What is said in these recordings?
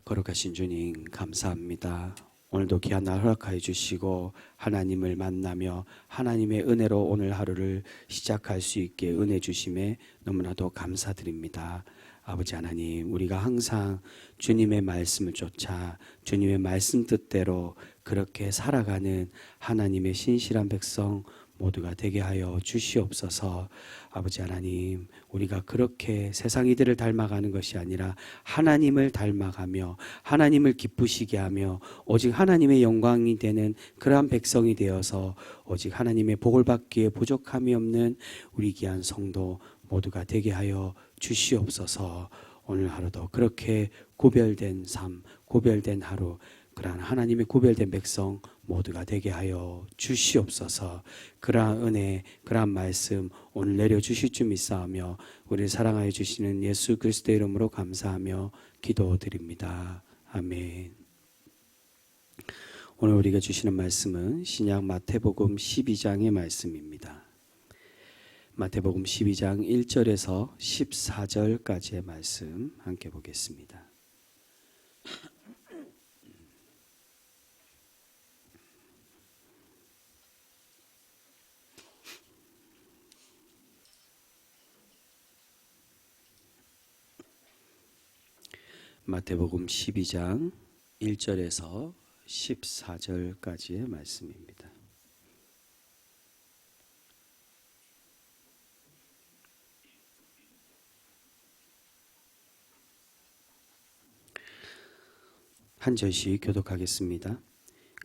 거룩하신 주님 감사합니다. 오늘도 귀한 날 허락하여 주시고 하나님을 만나며 하나님의 은혜로 오늘 하루를 시작할 수 있게 은혜 주심에 너무나도 감사드립니다. 아버지 하나님, 우리가 항상 주님의 말씀을 쫓아 주님의 말씀 뜻대로 그렇게 살아가는 하나님의 신실한 백성 모두가 되게 하여 주시옵소서. 아버지 하나님, 우리가 그렇게 세상 이들을 닮아가는 것이 아니라 하나님을 닮아가며 하나님을 기쁘시게 하며 오직 하나님의 영광이 되는 그러한 백성이 되어서 오직 하나님의 복을 받기에 부족함이 없는 우리 귀한 성도 모두가 되게 하여 주시옵소서. 오늘 하루도 그렇게 구별된 삶, 구별된 하루, 그러한 하나님의 구별된 백성 모두가 되게 하여 주시옵소서. 그러한 은혜, 그러한 말씀 오늘 내려주실 줄 믿사오며 우리를 사랑하여 주시는 예수 그리스도의 이름으로 감사하며 기도드립니다. 아멘. 오늘 우리가 주시는 말씀은 신약 마태복음 12장의 말씀입니다. 마태복음 12장 1절에서 14절까지의 말씀 함께 보겠습니다. 마태복음 12장 1절에서 14절까지의 말씀입니다. 한 절씩 교독하겠습니다.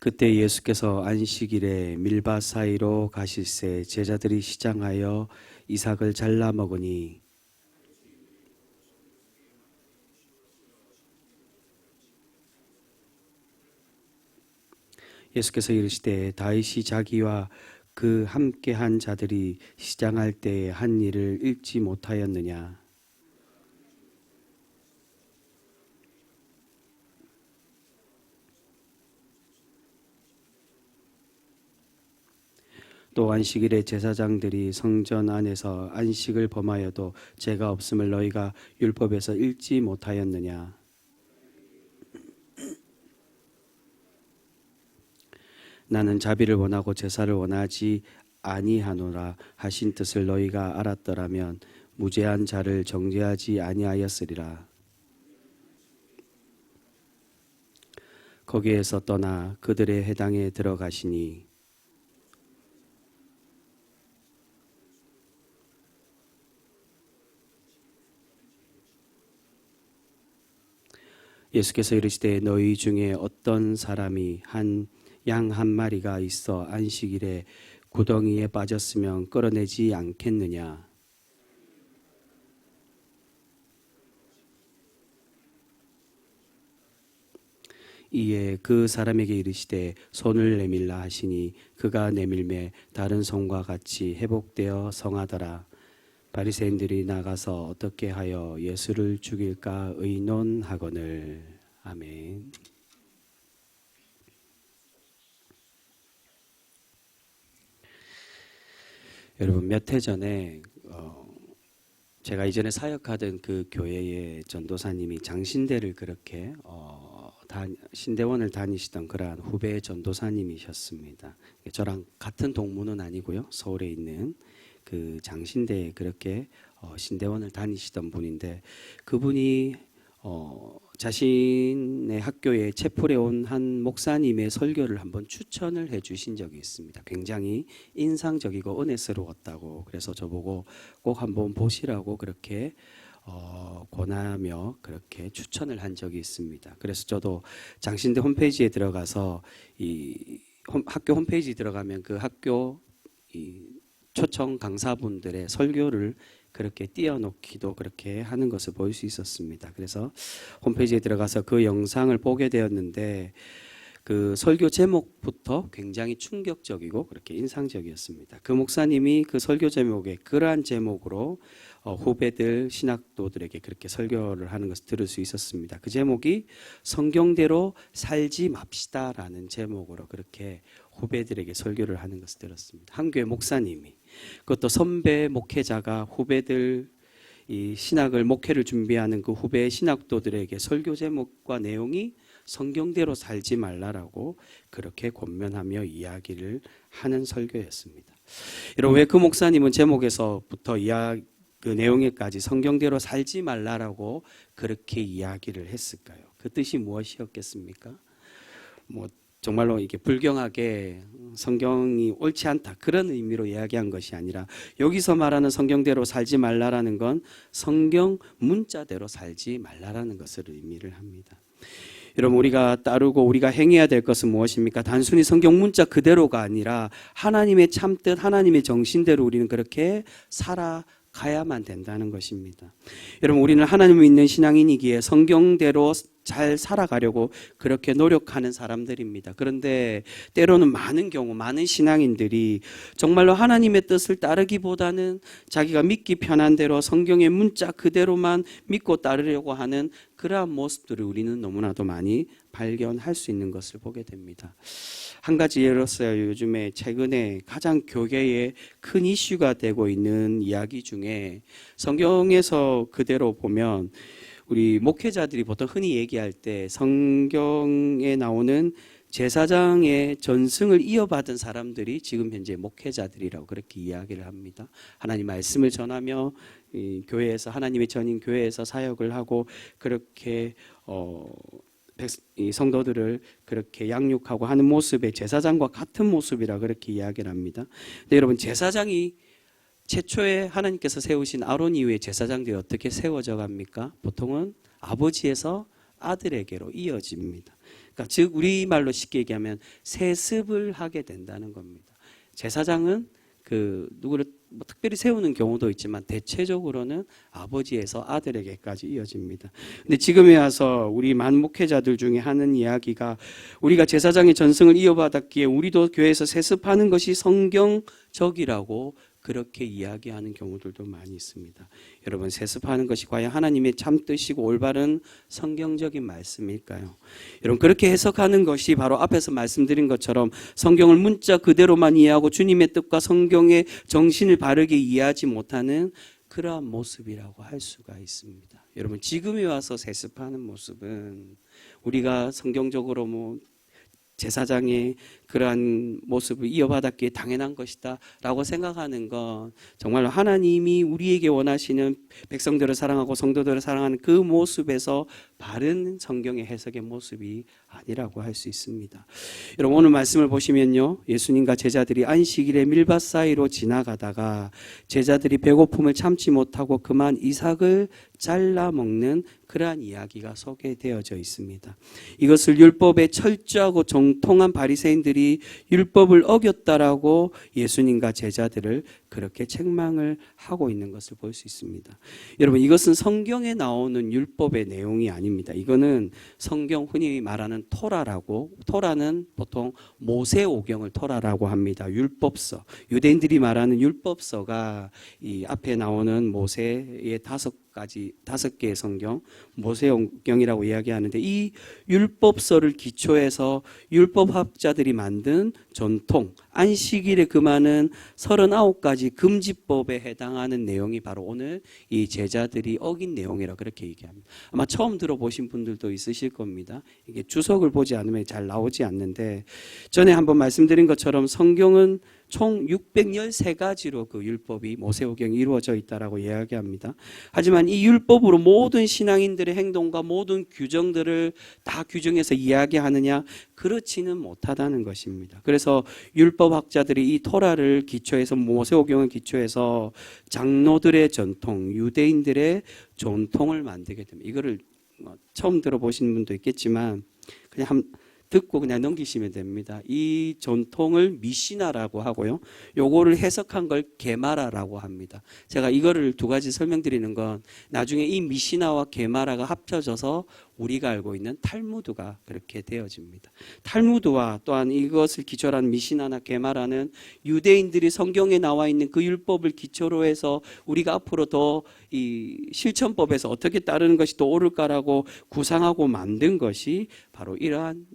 그때 예수께서 안식일에 밀밭 사이로 가실새 제자들이 시장하여 이삭을 잘라 먹으니 예수께서 이르시되 다윗이 자기와 그 함께한 자들이 시장할 때에 한 일을 읽지 못하였느냐. 또 안식일에 제사장들이 성전 안에서 안식을 범하여도 죄가 없음을 너희가 율법에서 읽지 못하였느냐. 나는 자비를 원하고 제사를 원하지 아니하노라 하신 뜻을 너희가 알았더라면 무죄한 자를 정죄하지 아니하였으리라. 거기에서 떠나 그들의 회당에 들어가시니 예수께서 이르시되 너희 중에 어떤 사람이 양 한 마리가 있어 안식일에 구덩이에 빠졌으면 끌어내지 않겠느냐. 이에 그 사람에게 이르시되 손을 내밀라 하시니 그가 내밀매 다른 손과 같이 회복되어 성하더라. 바리새인들이 나가서 어떻게 하여 예수를 죽일까 의논하거늘. 아멘. 여러분, 몇 해 전에 제가 이전에 사역하던 그 교회의 전도사님이 장신대를 그렇게 신대원을 다니시던 그러한 후배 전도사님이셨습니다. 저랑 같은 동문은 아니고요. 서울에 있는 그 장신대에 그렇게 신대원을 다니시던 분인데 그분이 자신의 학교에 채플에 온 한 목사님의 설교를 한번 추천을 해 주신 적이 있습니다. 굉장히 인상적이고 은혜스러웠다고 그래서 저보고 꼭 한번 보시라고 그렇게 권하며 그렇게 추천을 한 적이 있습니다. 그래서 저도 장신대 홈페이지에 들어가서 이 학교 홈페이지 들어가면 그 학교 초청 강사분들의 설교를 그렇게 띄워놓기도 그렇게 하는 것을 볼 수 있었습니다. 그래서 홈페이지에 들어가서 그 영상을 보게 되었는데 그 설교 제목부터 굉장히 충격적이고 그렇게 인상적이었습니다. 그 목사님이 그 설교 제목에 그러한 제목으로 후배들 신학도들에게 그렇게 설교를 하는 것을 들을 수 있었습니다. 그 제목이 성경대로 살지 맙시다라는 제목으로 그렇게 후배들에게 설교를 하는 것을 들었습니다. 한 교회 목사님이, 그것도 선배 목회자가 후배들 이 신학을 목회를 준비하는 그 후배 신학도들에게 설교 제목과 내용이 성경대로 살지 말라라고 그렇게 권면하며 이야기를 하는 설교였습니다. 여러분, 왜 그 목사님은 제목에서부터 그 내용에까지 성경대로 살지 말라라고 그렇게 이야기를 했을까요? 그 뜻이 무엇이었겠습니까? 정말로 이게 불경하게 성경이 옳지 않다 그런 의미로 이야기한 것이 아니라, 여기서 말하는 성경대로 살지 말라라는 건 성경 문자대로 살지 말라라는 것을 의미를 합니다. 여러분, 우리가 따르고 우리가 행해야 될 것은 무엇입니까? 단순히 성경 문자 그대로가 아니라 하나님의 참뜻, 하나님의 정신대로 우리는 그렇게 살아가야만 된다는 것입니다. 여러분, 우리는 하나님을 믿는 신앙인이기에 성경대로 잘 살아가려고 그렇게 노력하는 사람들입니다. 그런데 때로는 많은 경우 많은 신앙인들이 정말로 하나님의 뜻을 따르기보다는 자기가 믿기 편한 대로 성경의 문자 그대로만 믿고 따르려고 하는 그러한 모습들을 우리는 너무나도 많이 발견할 수 있는 것을 보게 됩니다. 한 가지 예로서요, 요즘에 최근에 가장 교계에 큰 이슈가 되고 있는 이야기 중에 성경에서 그대로 보면 우리 목회자들이 보통 흔히 얘기할 때 성경에 나오는 제사장의 전승을 이어받은 사람들이 지금 현재 목회자들이라고 그렇게 이야기를 합니다. 하나님 말씀을 전하며 교회에서, 하나님의 전인 교회에서 사역을 하고 그렇게 이 성도들을 그렇게 양육하고 하는 모습의 제사장과 같은 모습이라 그렇게 이야기를 합니다. 근데 여러분, 제사장이 최초에 하나님께서 세우신 아론 이후에 제사장들이 어떻게 세워져 갑니까? 보통은 아버지에서 아들에게로 이어집니다. 그러니까 즉 우리말로 쉽게 얘기하면 세습을 하게 된다는 겁니다. 제사장은 누구를 특별히 세우는 경우도 있지만 대체적으로는 아버지에서 아들에게까지 이어집니다. 근데 지금에 와서 우리 만목회자들 중에 하는 이야기가, 우리가 제사장의 전승을 이어받았기에 우리도 교회에서 세습하는 것이 성경적이라고 그렇게 이야기하는 경우들도 많이 있습니다. 여러분, 세습하는 것이 과연 하나님의 참뜻이고 올바른 성경적인 말씀일까요? 여러분, 그렇게 해석하는 것이 바로 앞에서 말씀드린 것처럼 성경을 문자 그대로만 이해하고 주님의 뜻과 성경의 정신을 바르게 이해하지 못하는 그러한 모습이라고 할 수가 있습니다. 여러분, 지금에 와서 세습하는 모습은 우리가 성경적으로 제사장의 그러한 모습을 이어받았기에 당연한 것이다 라고 생각하는 건 정말로 하나님이 우리에게 원하시는 백성들을 사랑하고 성도들을 사랑하는 그 모습에서 바른 성경의 해석의 모습이 아니라고 할 수 있습니다. 여러분, 오늘 말씀을 보시면요, 예수님과 제자들이 안식일에 밀밭 사이로 지나가다가 제자들이 배고픔을 참지 못하고 그만 이삭을 잘라 먹는 그러한 이야기가 소개되어져 있습니다. 이것을 율법에 철저하고 정통한 바리새인들이 율법을 어겼다라고 예수님과 제자들을 그렇게 책망을 하고 있는 것을 볼 수 있습니다. 여러분, 이것은 성경에 나오는 율법의 내용이 아닙니다. 이거는 성경 흔히 말하는 토라라고, 토라는 보통 모세오경을 토라라고 합니다. 율법서, 유대인들이 말하는 율법서가 이 앞에 나오는 모세의 5개의 성경, 모세오경이라고 이야기하는데, 이 율법서를 기초해서 율법학자들이 만든 전통, 안식일에 금하는 39가지 금지법에 해당하는 내용이 바로 오늘 이 제자들이 어긴 내용이라 그렇게 얘기합니다. 아마 처음 들어보신 분들도 있으실 겁니다. 이게 주석을 보지 않으면 잘 나오지 않는데, 전에 한번 말씀드린 것처럼 성경은 총 613가지로 그 율법이 모세오경이 이루어져 있다라고 이야기합니다. 하지만 이 율법으로 모든 신앙인들의 행동과 모든 규정들을 다 규정해서 이야기하느냐? 그렇지는 못하다는 것입니다. 그래서 율법학자들이 이 토라를 기초해서, 모세오경을 기초해서 장로들의 전통, 유대인들의 전통을 만들게 됩니다. 이거를 처음 들어보신 분도 있겠지만 그냥 듣고 그냥 넘기시면 됩니다. 이 전통을 미시나라고 하고요, 요거를 해석한 걸 게마라라고 합니다. 제가 이거를 두 가지 설명드리는 건, 나중에 이 미시나와 게마라가 합쳐져서 우리가 알고 있는 탈무드가 그렇게 되어집니다. 탈무드와 또한 이것을 기초로 한 미시나나 게마라는 유대인들이 성경에 나와 있는 그 율법을 기초로 해서 우리가 앞으로 더 이 실천법에서 어떻게 따르는 것이 더 옳을까라고 구상하고 만든 것이 바로 이러한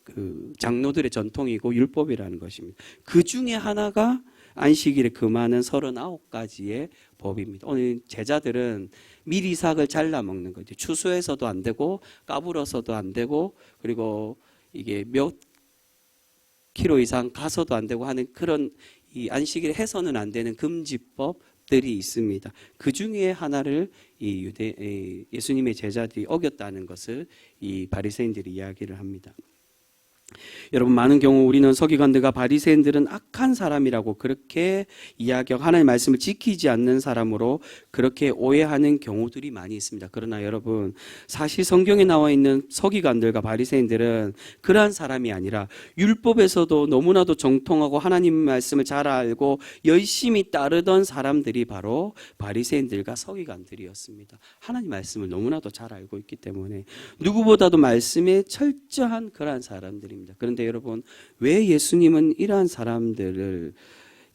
그 장로들의 전통이고 율법이라는 것입니다. 그 중에 하나가 안식일에 금하는 39가지의 법입니다. 오늘 제자들은 밀이삭을 잘라 먹는 거죠. 추수해서도 안 되고 까불어서도 안 되고 그리고 이게 몇 킬로 이상 가서도 안 되고 하는 그런 이 안식일에 해서는 안 되는 금지법들이 있습니다. 그 중에 하나를 예수님의 제자들이 어겼다는 것을 이 바리새인들이 이야기를 합니다. 여러분, 많은 경우 우리는 서기관들과 바리새인들은 악한 사람이라고 그렇게 이야기하고 하나님의 말씀을 지키지 않는 사람으로 그렇게 오해하는 경우들이 많이 있습니다. 그러나 여러분, 사실 성경에 나와 있는 서기관들과 바리새인들은 그러한 사람이 아니라 율법에서도 너무나도 정통하고 하나님 말씀을 잘 알고 열심히 따르던 사람들이 바로 바리새인들과 서기관들이었습니다. 하나님 말씀을 너무나도 잘 알고 있기 때문에 누구보다도 말씀에 철저한 그러한 사람들입니다. 그런데 여러분, 왜 예수님은 이러한 사람들을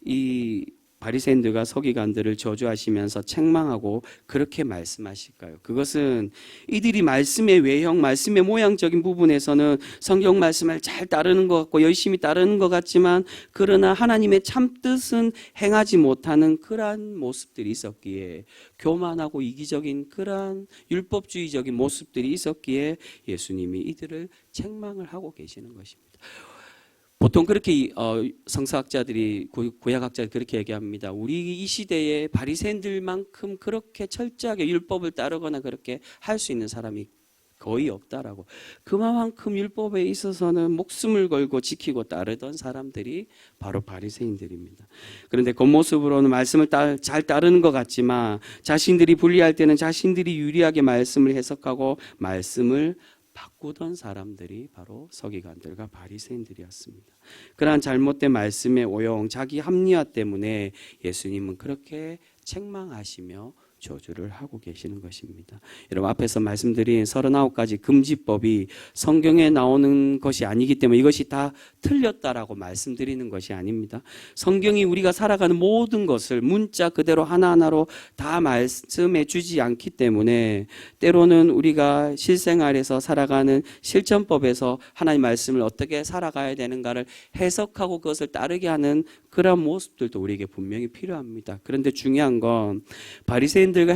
이 바리새인들과 서기관들을 저주하시면서 책망하고 그렇게 말씀하실까요? 그것은 이들이 말씀의 외형, 말씀의 모양적인 부분에서는 성경 말씀을 잘 따르는 것 같고 열심히 따르는 것 같지만 그러나 하나님의 참뜻은 행하지 못하는 그러한 모습들이 있었기에, 교만하고 이기적인 그러한 율법주의적인 모습들이 있었기에 예수님이 이들을 책망을 하고 계시는 것입니다. 보통 그렇게 성서학자들이, 구약학자들이 그렇게 얘기합니다. 우리 이 시대에 바리새인들만큼 그렇게 철저하게 율법을 따르거나 그렇게 할 수 있는 사람이 거의 없다라고. 그만큼 율법에 있어서는 목숨을 걸고 지키고 따르던 사람들이 바로 바리새인들입니다. 그런데 겉모습으로는 말씀을 잘 따르는 것 같지만 자신들이 불리할 때는 자신들이 유리하게 말씀을 해석하고 말씀을 바꾸던 사람들이 바로 서기관들과 바리새인들이었습니다. 그러한 잘못된 말씀의 오용, 자기 합리화 때문에 예수님은 그렇게 책망하시며 저주를 하고 계시는 것입니다. 여러분, 앞에서 말씀드린 39가지 금지법이 성경에 나오는 것이 아니기 때문에 이것이 다 틀렸다라고 말씀드리는 것이 아닙니다. 성경이 우리가 살아가는 모든 것을 문자 그대로 하나하나로 다 말씀해 주지 않기 때문에 때로는 우리가 실생활에서 살아가는 실전법에서 하나님 말씀을 어떻게 살아가야 되는가를 해석하고 그것을 따르게 하는 그런 모습들도 우리에게 분명히 필요합니다. 그런데 중요한 건 바리새인들과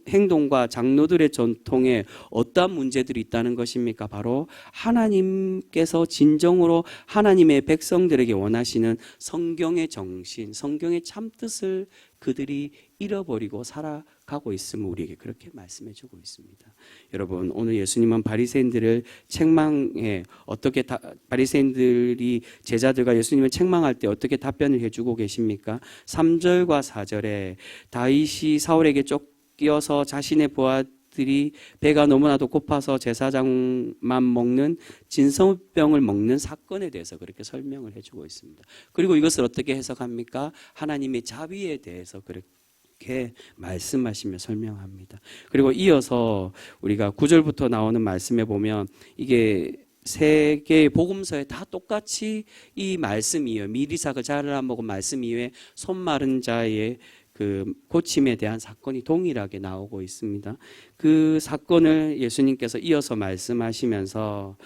행동과 장로들의 전통에 어떠한 문제들이 있다는 것입니까? 바로 하나님께서 진정으로 하나님의 백성들에게 원하시는 성경의 정신, 성경의 참뜻을 그들이 잃어버리고 살아가고 있음을 우리에게 그렇게 말씀해주고 있습니다. 여러분, 오늘 예수님은 바리새인들을 책망해 어떻게 바리새인들이 제자들과 예수님을 책망할 때 어떻게 답변을 해주고 계십니까? 3절과 4절에 다윗이 사울에게 쫓겨서 자신의 부하들이 배가 너무나도 고파서 제사장만 먹는 진설병을 먹는 사건에 대해서 그렇게 설명을 해주고 있습니다. 그리고 이것을 어떻게 해석합니까? 하나님의 자비에 대해서 그렇게 말씀하시며 설명합니다. 그리고 이어서 우리가 9절부터 나오는 말씀에 보면 이게 세 개의 복음서에 다 똑같이 이 말씀 이외에 미리삭을 잘라 먹은 말씀 이외에 손 마른 자의 그 고침에 대한 사건이 동일하게 나오고 있습니다. 그 사건을 예수님께서 이어서 말씀하시면서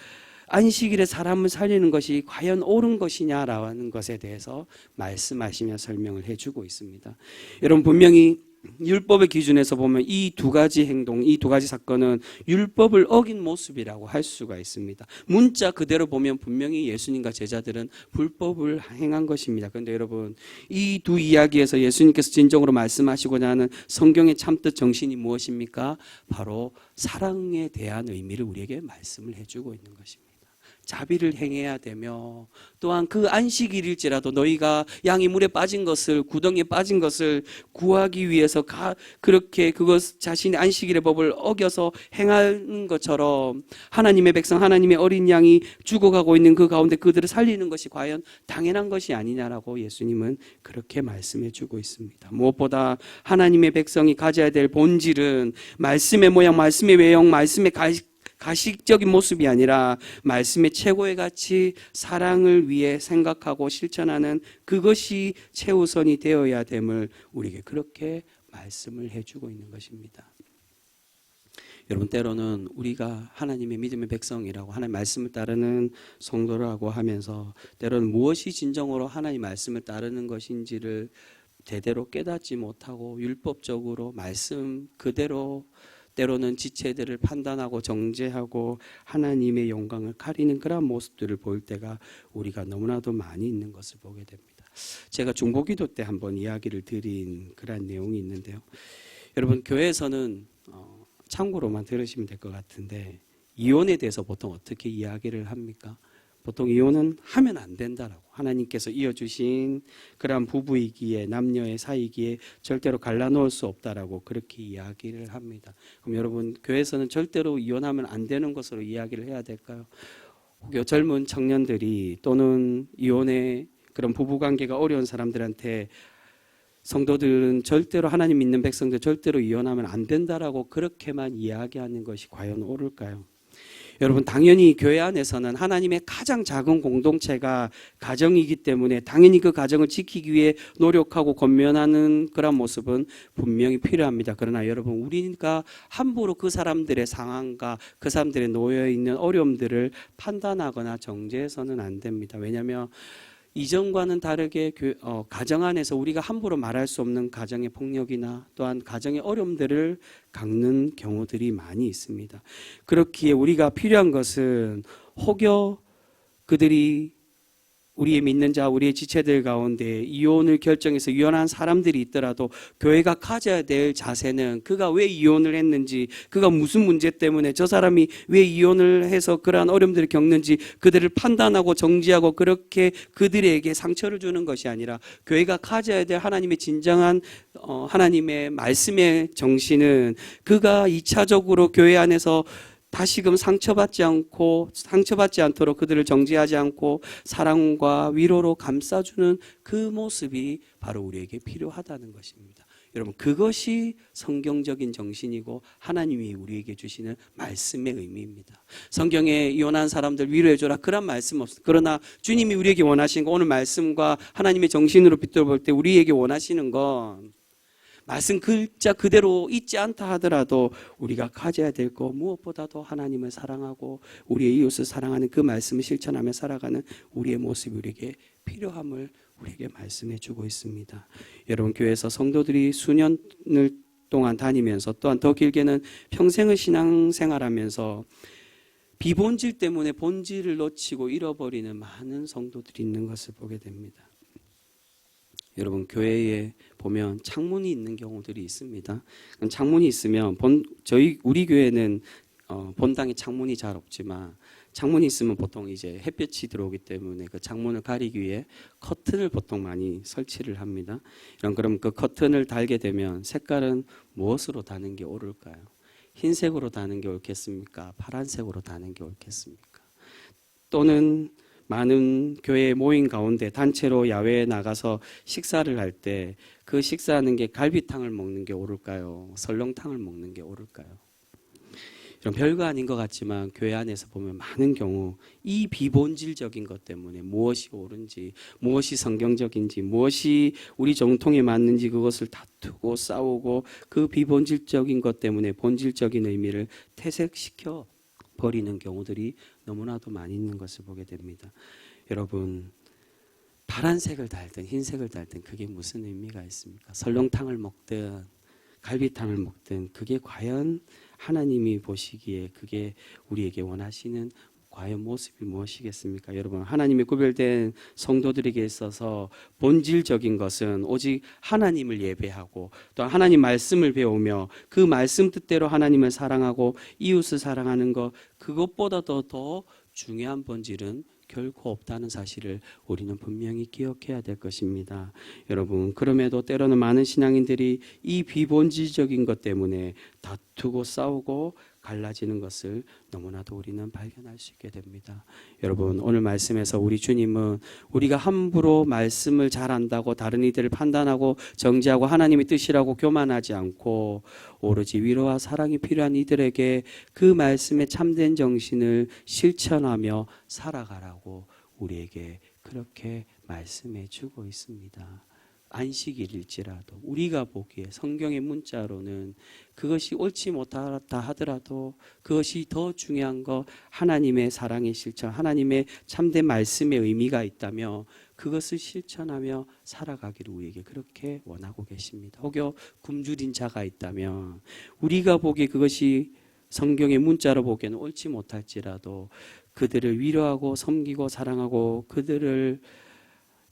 안식일에 사람을 살리는 것이 과연 옳은 것이냐라는 것에 대해서 말씀하시며 설명을 해주고 있습니다. 여러분, 분명히 율법의 기준에서 보면 이 두 가지 행동, 이 두 가지 사건은 율법을 어긴 모습이라고 할 수가 있습니다. 문자 그대로 보면 분명히 예수님과 제자들은 불법을 행한 것입니다. 그런데 여러분, 이 두 이야기에서 예수님께서 진정으로 말씀하시고자 하는 성경의 참뜻 정신이 무엇입니까? 바로 사랑에 대한 의미를 우리에게 말씀을 해주고 있는 것입니다. 자비를 행해야 되며 또한 그 안식일일지라도 너희가 양이 물에 빠진 것을, 구덩이에 빠진 것을 구하기 위해서 그렇게 그것 자신의 안식일의 법을 어겨서 행하는 것처럼 하나님의 백성, 하나님의 어린 양이 죽어가고 있는 그 가운데 그들을 살리는 것이 과연 당연한 것이 아니냐라고 예수님은 그렇게 말씀해 주고 있습니다. 무엇보다 하나님의 백성이 가져야 될 본질은 말씀의 모양, 말씀의 외형, 말씀의 가식적인 모습이 아니라 말씀의 최고의 가치, 사랑을 위해 생각하고 실천하는 그것이 최우선이 되어야 됨을 우리에게 그렇게 말씀을 해주고 있는 것입니다. 여러분, 때로는 우리가 하나님의 믿음의 백성이라고 하나님 말씀을 따르는 성도라고 하면서 때로는 무엇이 진정으로 하나님 말씀을 따르는 것인지를 제대로 깨닫지 못하고 율법적으로 말씀 그대로 때로는 지체들을 판단하고 정죄하고 하나님의 영광을 가리는 그런 모습들을 볼 때가 우리가 너무나도 많이 있는 것을 보게 됩니다. 제가 중보기도 때 한번 이야기를 드린 그런 내용이 있는데요. 여러분, 교회에서는 참고로만 들으시면 될 것 같은데 이혼에 대해서 보통 어떻게 이야기를 합니까? 보통 이혼은 하면 안 된다라고, 하나님께서 이어주신 그러한 부부이기에 남녀의 사이기에 절대로 갈라놓을 수 없다라고 그렇게 이야기를 합니다. 그럼 여러분, 교회에서는 절대로 이혼하면 안 되는 것으로 이야기를 해야 될까요? 혹여 젊은 청년들이 또는 이혼의 그런 부부관계가 어려운 사람들한테 성도들은 절대로, 하나님 믿는 백성들 절대로 이혼하면 안 된다라고 그렇게만 이야기하는 것이 과연 옳을까요? 여러분, 당연히 교회 안에서는 하나님의 가장 작은 공동체가 가정이기 때문에 당연히 그 가정을 지키기 위해 노력하고 권면하는 그런 모습은 분명히 필요합니다. 그러나 여러분, 우리가 함부로 그 사람들의 상황과 그 사람들의 놓여 있는 어려움들을 판단하거나 정죄해서는 안 됩니다. 왜냐하면 이전과는 다르게 가정 안에서 우리가 함부로 말할 수 없는 가정의 폭력이나 또한 가정의 어려움들을 겪는 경우들이 많이 있습니다. 그렇기에 우리가 필요한 것은 혹여 그들이 우리의 믿는 자, 우리의 지체들 가운데 이혼을 결정해서 이혼한 사람들이 있더라도 교회가 가져야 될 자세는 그가 왜 이혼을 했는지, 그가 무슨 문제 때문에 저 사람이 왜 이혼을 해서 그러한 어려움들을 겪는지 그들을 판단하고 정지하고 그렇게 그들에게 상처를 주는 것이 아니라 교회가 가져야 될 하나님의 진정한 하나님의 말씀의 정신은 그가 2차적으로 교회 안에서 다시금 상처받지 않도록 그들을 정죄하지 않고 사랑과 위로로 감싸주는 그 모습이 바로 우리에게 필요하다는 것입니다. 여러분, 그것이 성경적인 정신이고 하나님이 우리에게 주시는 말씀의 의미입니다. 성경에 이혼한 사람들 위로해줘라 그런 말씀 없습니다. 그러나 주님이 우리에게 원하시는 거, 오늘 말씀과 하나님의 정신으로 비춰볼 때 우리에게 원하시는 건 말씀 글자 그대로 있지 않다 하더라도 우리가 가져야 될 것, 무엇보다도 하나님을 사랑하고 우리의 이웃을 사랑하는 그 말씀을 실천하며 살아가는 우리의 모습이 우리에게 필요함을 우리에게 말씀해 주고 있습니다. 여러분, 교회에서 성도들이 수년을 동안 다니면서 또한 더 길게는 평생을 신앙생활하면서 비본질 때문에 본질을 놓치고 잃어버리는 많은 성도들이 있는 것을 보게 됩니다. 여러분, 교회에 보면 창문이 있는 경우들이 있습니다. 창문이 있으면 우리 교회는 본당에 창문이 잘 없지만 창문이 있으면 보통 이제 햇볕이 들어오기 때문에 그 창문을 가리기 위해 커튼을 보통 많이 설치를 합니다. 그럼 그 커튼을 달게 되면 색깔은 무엇으로 다는 게 옳을까요? 흰색으로 다는 게 옳겠습니까? 파란색으로 다는 게 옳겠습니까? 또는 많은 교회 모임 가운데 단체로 야외에 나가서 식사를 할 때 그 식사하는 게 갈비탕을 먹는 게 옳을까요? 설렁탕을 먹는 게 옳을까요? 이런 별거 아닌 것 같지만 교회 안에서 보면 많은 경우 이 비본질적인 것 때문에 무엇이 옳은지, 무엇이 성경적인지, 무엇이 우리 정통에 맞는지 그것을 다투고 싸우고 그 비본질적인 것 때문에 본질적인 의미를 퇴색시켜 버리는 경우들이 너무나도 많이 있는 것을 보게 됩니다. 여러분, 파란색을 달든 흰색을 달든 그게 무슨 의미가 있습니까? 설렁탕을 먹든 갈비탕을 먹든 그게 과연 하나님이 보시기에 그게 우리에게 원하시는 과연 모습이 무엇이겠습니까? 여러분, 하나님의 구별된 성도들에게 있어서 본질적인 것은 오직 하나님을 예배하고 또 하나님 말씀을 배우며 그 말씀 뜻대로 하나님을 사랑하고 이웃을 사랑하는 것, 그것보다도 더 중요한 본질은 결코 없다는 사실을 우리는 분명히 기억해야 될 것입니다. 여러분, 그럼에도 때로는 많은 신앙인들이 이 비본질적인 것 때문에 다투고 싸우고 갈라지는 것을 너무나도 우리는 발견할 수 있게 됩니다. 여러분, 오늘 말씀에서 우리 주님은 우리가 함부로 말씀을 잘 안다고 다른 이들을 판단하고 정죄하고 하나님의 뜻이라고 교만하지 않고 오로지 위로와 사랑이 필요한 이들에게 그 말씀의 참된 정신을 실천하며 살아가라고 우리에게 그렇게 말씀해 주고 있습니다. 안식일일지라도 우리가 보기에 성경의 문자로는 그것이 옳지 못하다 하더라도 그것이 더 중요한 거 하나님의 사랑의 실천, 하나님의 참된 말씀의 의미가 있다며 그것을 실천하며 살아가기를 우리에게 그렇게 원하고 계십니다. 혹여 굶주린 자가 있다면 우리가 보기에 그것이 성경의 문자로 보기에는 옳지 못할지라도 그들을 위로하고 섬기고 사랑하고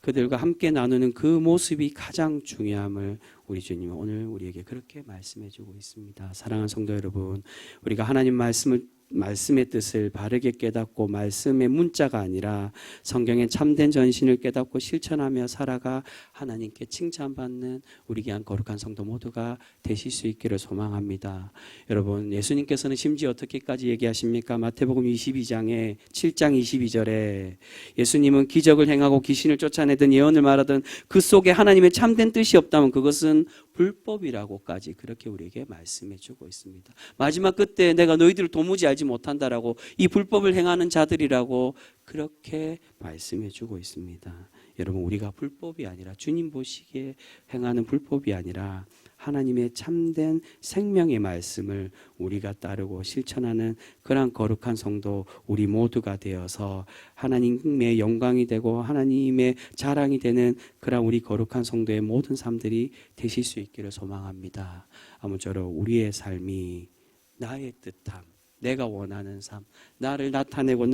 그들과 함께 나누는 그 모습이 가장 중요함을 우리 주님은 오늘 우리에게 그렇게 말씀해 주고 있습니다. 사랑하는 성도 여러분, 우리가 하나님 말씀의 뜻을 바르게 깨닫고 말씀의 문자가 아니라 성경의 참된 전신을 깨닫고 실천하며 살아가 하나님께 칭찬받는 우리 귀한 거룩한 성도 모두가 되실 수 있기를 소망합니다. 여러분, 예수님께서는 심지어 어떻게까지 얘기하십니까? 마태복음 22장에 7장 22절에 예수님은 기적을 행하고 귀신을 쫓아내던 예언을 말하던 그 속에 하나님의 참된 뜻이 없다면 그것은 불법이라고까지 그렇게 우리에게 말씀해 주고 있습니다. 마지막 끝에 내가 너희들을 도무지 알지 못한다라고 이 불법을 행하는 자들이라고 그렇게 말씀해 주고 있습니다. 여러분, 우리가 불법이 아니라 주님 보시기에 행하는 불법이 아니라 하나님의 참된 생명의 말씀을 우리가 따르고 실천하는 그러한 거룩한 성도 우리 모두가 되어서 하나님의 영광이 되고 하나님의 자랑이 되는 그러한 우리 거룩한 성도의 모든 삶들이 되실 수 있기를 소망합니다. 아무쪼록 우리의 삶이 나의 뜻함, 내가 원하는 삶, 나를 나타내고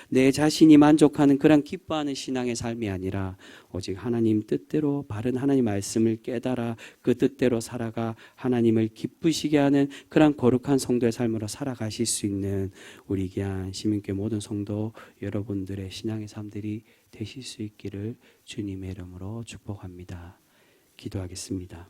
내 자신이 만족하는 그런 기뻐하는 신앙의 삶이 아니라 오직 하나님 뜻대로 바른 하나님 말씀을 깨달아 그 뜻대로 살아가 하나님을 기쁘시게 하는 그런 거룩한 성도의 삶으로 살아가실 수 있는 우리 귀한 시민교회 모든 성도 여러분들의 신앙의 삶들이 되실 수 있기를 주님의 이름으로 축복합니다. 기도하겠습니다.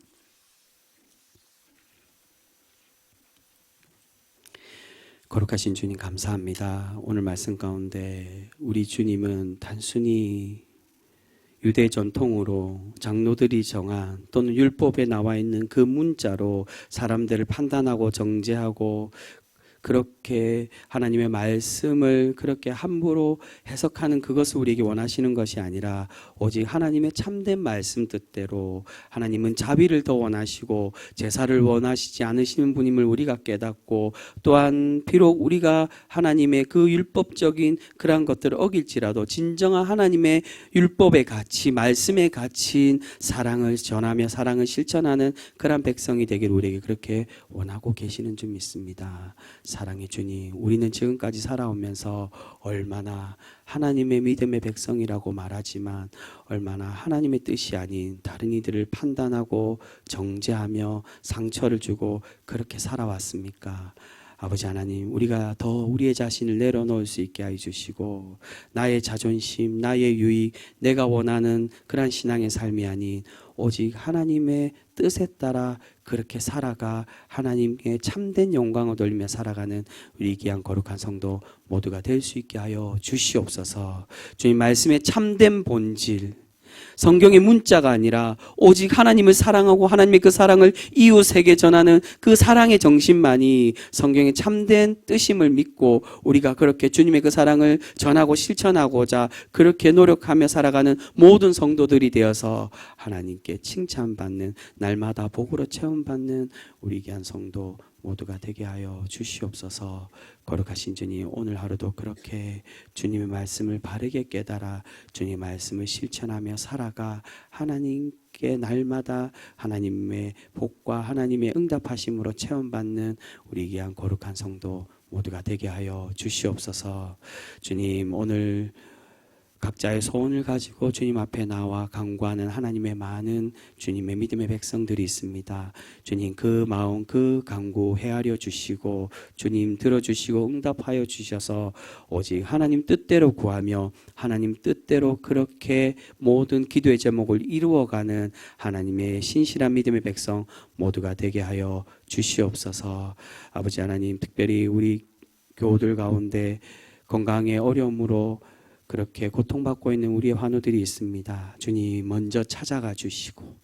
거룩하신 주님 감사합니다. 오늘 말씀 가운데 우리 주님은 단순히 유대 전통으로 장로들이 정한 또는 율법에 나와 있는 그 문자로 사람들을 판단하고 정죄하고 그렇게 하나님의 말씀을 그렇게 함부로 해석하는 그것을 우리에게 원하시는 것이 아니라 오직 하나님의 참된 말씀 뜻대로 하나님은 자비를 더 원하시고 제사를 원하시지 않으시는 분임을 우리가 깨닫고 또한 비록 우리가 하나님의 그 율법적인 그러한 것들을 어길지라도 진정한 하나님의 율법의 가치, 말씀의 가치인 사랑을 전하며 사랑을 실천하는 그러한 백성이 되기를 우리에게 그렇게 원하고 계시는 줄 믿습니다. 사랑의 주님, 우리는 지금까지 살아오면서 얼마나 하나님의 믿음의 백성이라고 말하지만 얼마나 하나님의 뜻이 아닌 다른 이들을 판단하고 정죄하며 상처를 주고 그렇게 살아왔습니까? 아버지 하나님, 우리가 더 우리의 자신을 내려놓을 수 있게 해 주시고 나의 자존심, 나의 유익, 내가 원하는 그런 신앙의 삶이 아닌 오직 하나님의 뜻에 따라 그렇게 살아가 하나님의 참된 영광을 돌리며 살아가는 우리 귀한 거룩한 성도 모두가 될 수 있게 하여 주시옵소서. 주님 말씀의 참된 본질, 성경의 문자가 아니라 오직 하나님을 사랑하고 하나님의 그 사랑을 이웃에게 전하는 그 사랑의 정신만이 성경의 참된 뜻임을 믿고 우리가 그렇게 주님의 그 사랑을 전하고 실천하고자 그렇게 노력하며 살아가는 모든 성도들이 되어서 하나님께 칭찬받는 날마다 복으로 체험받는 우리 귀한 성도 모두가 되게 하여 주시옵소서. 거룩하신 주님, 오늘 하루도 그렇게 주님의 말씀을 바르게 깨달아 주님의 말씀을 실천하며 살아가 하나님께 날마다 하나님의 복과 하나님의 응답하심으로 체험받는 우리 귀한 거룩한 성도 모두가 되게 하여 주시옵소서. 주님, 오늘 각자의 소원을 가지고 주님 앞에 나와 간구하는 하나님의 많은 주님의 믿음의 백성들이 있습니다. 주님, 그 마음, 그 간구 헤아려 주시고 주님 들어주시고 응답하여 주셔서 오직 하나님 뜻대로 구하며 하나님 뜻대로 그렇게 모든 기도의 제목을 이루어가는 하나님의 신실한 믿음의 백성 모두가 되게 하여 주시옵소서. 아버지 하나님, 특별히 우리 교우들 가운데 건강의 어려움으로 그렇게 고통받고 있는 우리의 환우들이 있습니다. 주님 먼저 찾아가 주시고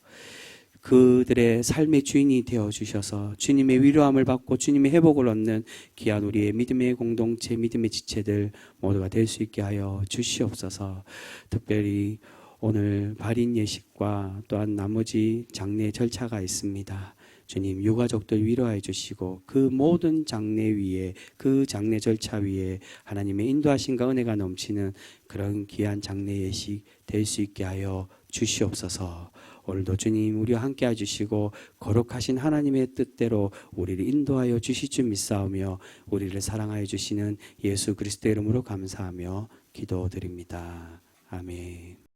그들의 삶의 주인이 되어 주셔서 주님의 위로함을 받고 주님의 회복을 얻는 귀한 우리의 믿음의 공동체, 믿음의 지체들 모두가 될 수 있게 하여 주시옵소서. 특별히 오늘 발인 예식과 또한 나머지 장례 절차가 있습니다. 주님, 유가족들 위로해 주시고 그 모든 장례 위에, 그 장례 절차 위에 하나님의 인도하심과 은혜가 넘치는 그런 귀한 장례 예식 될 수 있게 하여 주시옵소서. 오늘도 주님 우리와 함께 해주시고 거룩하신 하나님의 뜻대로 우리를 인도하여 주실 줄 믿사오며 우리를 사랑하여 주시는 예수 그리스도의 이름으로 감사하며 기도드립니다. 아멘.